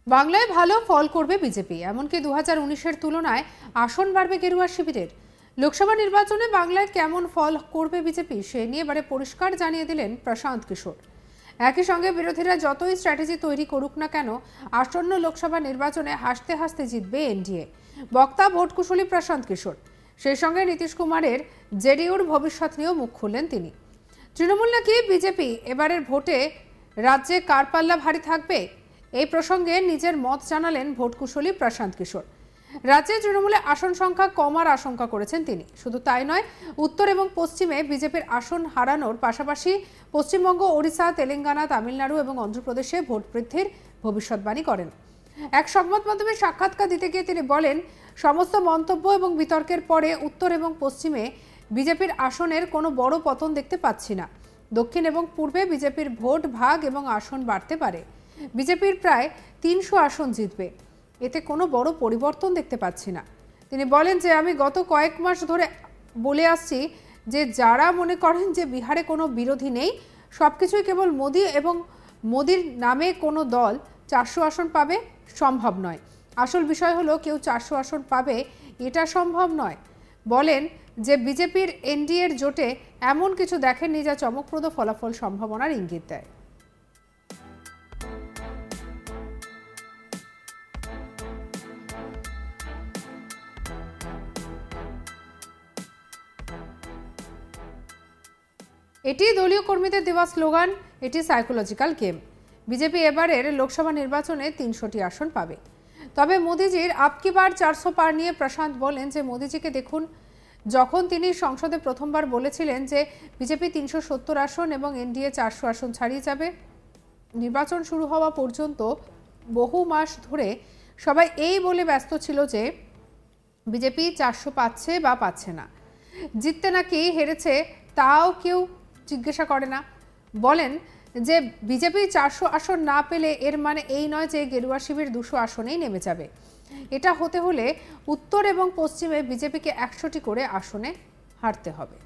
বাংলায় ভালো ফল করবে বিজেপি, এমনকি 2019-এর তুলনায় আসন বাড়বে গেরুয়া শিবিরের। লোকসভা নির্বাচনে বাংলায় কেমন ফল করবে বিজেপি সে নিয়ে এবারে পরিষ্কার জানিয়ে দিলেন প্রশান্ত কিশোর। একই সঙ্গে বিরোধীরা যতই স্ট্র্যাটেজি তৈরি করুক না কেন, আসন্ন লোকসভা নির্বাচনে হাসতে হাসতে জিতবে এনডিএ। বক্তা ভোট কুশলী প্রশান্ত কিশোর। সেই সঙ্গে নীতিশ কুমারের জেডিইউর ভবিষ্যৎ নিয়েও মুখ খুললেন তিনি। তৃণমূল নাকি বিজেপি এবারের ভোটে রাজ্যে কার পাল্লা ভারী থাকবে, এই প্রসঙ্গে নিজের মত জানালেন ভোট কুশলী প্রশান্ত কিশোর। রাজ্যে তৃণমূলে আসন সংখ্যা কমার আশঙ্কা করেছেন তিনি। শুধু তাই নয়, উত্তর এবং পশ্চিমে বিজেপির আসন হারানোর পাশাপাশি পশ্চিমবঙ্গ, ওড়িশা, তেলেঙ্গানা, তামিলনাড়ু এবং অন্ধ্রপ্রদেশে ভোট বৃদ্ধির ভবিষ্যৎবাণী করেন। এক সংবাদ মাধ্যমে সাক্ষাৎকার দিতে গিয়ে তিনি বলেন, সমস্ত মন্তব্য এবং বিতর্কের পরে উত্তর এবং পশ্চিমে বিজেপির আসনের কোনো বড় পতন দেখতে পাচ্ছি না। দক্ষিণ এবং পূর্বে বিজেপির ভোট ভাগ এবং আসন বাড়তে পারে। বিজেপির প্রায় 300 আসন জিতবে, এতে কোনো বড় পরিবর্তন দেখতে পাচ্ছি না। তিনি বলেন যে আমি গত কয়েক মাস ধরে বলে আসছি যে যারা মনে করেন যে বিহারে কোনো বিরোধী নেই, সবকিছুই কেবল মোদি এবং মোদির নামে কোনো দল 400 আসন পাবে, সম্ভব নয়। আসল বিষয় হলো কেউ 400 আসন পাবে এটা সম্ভব নয়। বলেন যে বিজেপির এনডিএর জোটে এমন কিছু দেখেননি যা চমকপ্রদ ফলাফল সম্ভাবনার ইঙ্গিত দেয়। এটি দলীয় কর্মীদের দেওয়া স্লোগান, এটি সাইকোলজিক্যাল গেম। বিজেপি এবারের লোকসভা নির্বাচনে 300টি আসন পাবে। তবে মোদিজির আপকি বার 400 পার নিয়ে প্রশান্ত বলেন যে মোদিজিকে দেখুন, যখন তিনি সংসদে প্রথমবার বলেছিলেন যে বিজেপি 370 আসন এবং এনডিএ 400 আসন ছাড়িয়ে যাবে, নির্বাচন শুরু হওয়া পর্যন্ত বহু মাস ধরে সবাই এই বলে ব্যস্ত ছিল যে বিজেপি 400 পাচ্ছে বা পাচ্ছে না, জিততে নাকি হেরেছে তাও কেউ জিজ্ঞাসা করে না। বলেন যে বিজেপি 400 আসন না পেলে এর মানে এই নয় যে গেরুয়া শিবির 200 আসনেই নেমে যাবে। এটা হতে হলে উত্তর এবং পশ্চিমে বিজেপিকে 100টি করে আসনে হারতে হবে।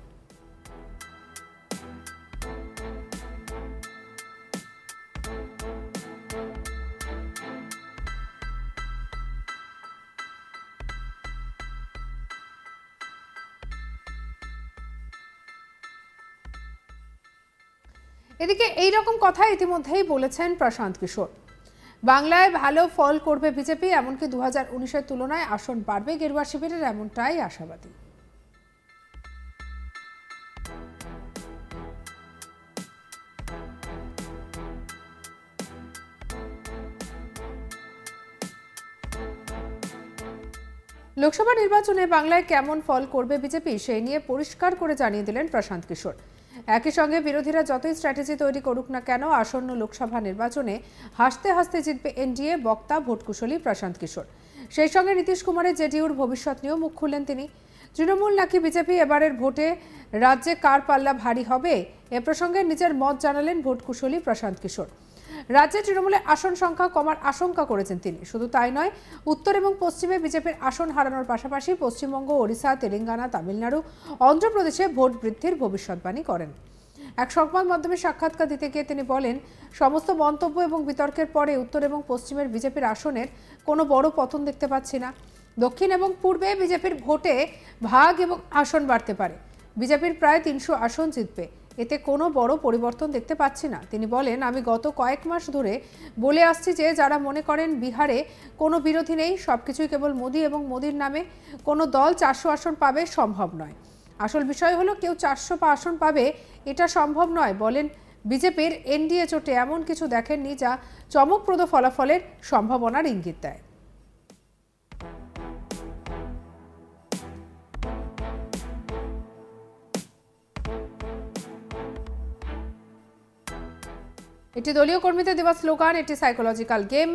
এদিকে এই রকম কথা ইতিমধ্যেই বলেছেন প্রশান্ত কিশোর। বাংলায় ভালো ফল করবে বিজেপি, এমনকি 2019-এর তুলনায় আসন বাড়বে গেরুয়া শিবিরের, এমনটাই আশাবাদী। লোকসভা নির্বাচনে বাংলায় কেমন ফল করবে বিজেপি সেই নিয়ে পরিষ্কার করে জানিয়ে দিলেন প্রশান্ত কিশোর। একই সঙ্গে বিরোধীরা যতই স্ট্র্যাটেজি তৈরি করুক না কেন, আসন্ন লোকসভা নির্বাচনে হাসতে হাসতে জিতবে এনডিএ। বক্তা ভোট কুশলী প্রশান্ত কিশোর। সেই সঙ্গে নীতিশ কুমারের জেডিইউর ভবিষ্যৎ নিয়েও মুখ খুললেন তিনি। তৃণমূল নাকি বিজেপি এবারের ভোটে রাজ্যে কার পাল্লা ভারী হবে, এ প্রসঙ্গে নিজের মত জানালেন ভোট কুশলী প্রশান্ত কিশোর। রাজ্যে তৃণমূলের আসন সংখ্যা কমার আশঙ্কা করেছেন তিনি। শুধু তাই নয়, উত্তর এবং পশ্চিমে বিজেপির আসন হারানোর পাশাপাশি পশ্চিমবঙ্গ, ওড়িশা, তেলেঙ্গানা, তামিলনাড়ু, অন্ধ্রপ্রদেশে ভোট বৃদ্ধির ভবিষ্যৎবাণী করেন। এক সংবাদ মাধ্যমে সাক্ষাৎকার দিতে গিয়ে তিনি বলেন, সমস্ত মন্তব্য এবং বিতর্কের পরে উত্তর এবং পশ্চিমের বিজেপির আসনের কোনো বড় পতন দেখতে পাচ্ছি না। দক্ষিণ এবং পূর্বে বিজেপির ভোটে ভাগ এবং আসন বাড়তে পারে। বিজেপির প্রায় 300 আসন জিতবে, এতে কোনো বড় পরিবর্তন দেখতে পাচ্ছি না। তিনি বলেন, আমি গত কয়েক মাস ধরে বলে আসছি যে যারা মনে করেন বিহারে কোনো বিরোধী নেই, সবকিছুই কেবল মোদি এবং মোদির নামে কোনো দল 400 আসন পাবে, সম্ভব নয়। আসল বিষয় হলো কেউ 400 আসন পাবে এটা সম্ভব নয়। বলেন বিজেপির এনডিএ জোটে এমন কিছু দেখেননি যা চমকপ্রদ ফলাফলের সম্ভাবনার ইঙ্গিত দেয়। এটি দলীয় কর্মীদের দেওয়া স্লোগান, এটি সাইকোলজিক্যাল গেম।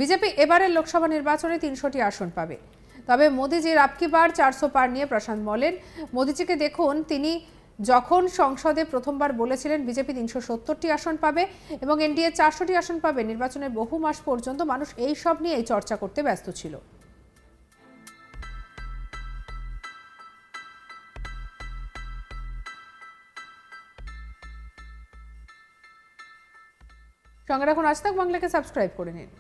বিজেপি এবারের লোকসভা নির্বাচনে 300টি আসন পাবে। তবে মোদিজির আপকি বার 400 পার নিয়ে প্রশান্ত বলেন, মোদিজিকে দেখুন, তিনি যখন সংসদে প্রথমবার বলেছিলেন বিজেপি 370টি আসন পাবে এবং এনডিএ 400টি আসন পাবে, নির্বাচনের বহু মাস পর্যন্ত মানুষ এই সব নিয়েই চর্চা করতে ব্যস্ত ছিল। সঙ্গে রাখুন আজ তাক বাংলাকে, সাবস্ক্রাইব করে নিন।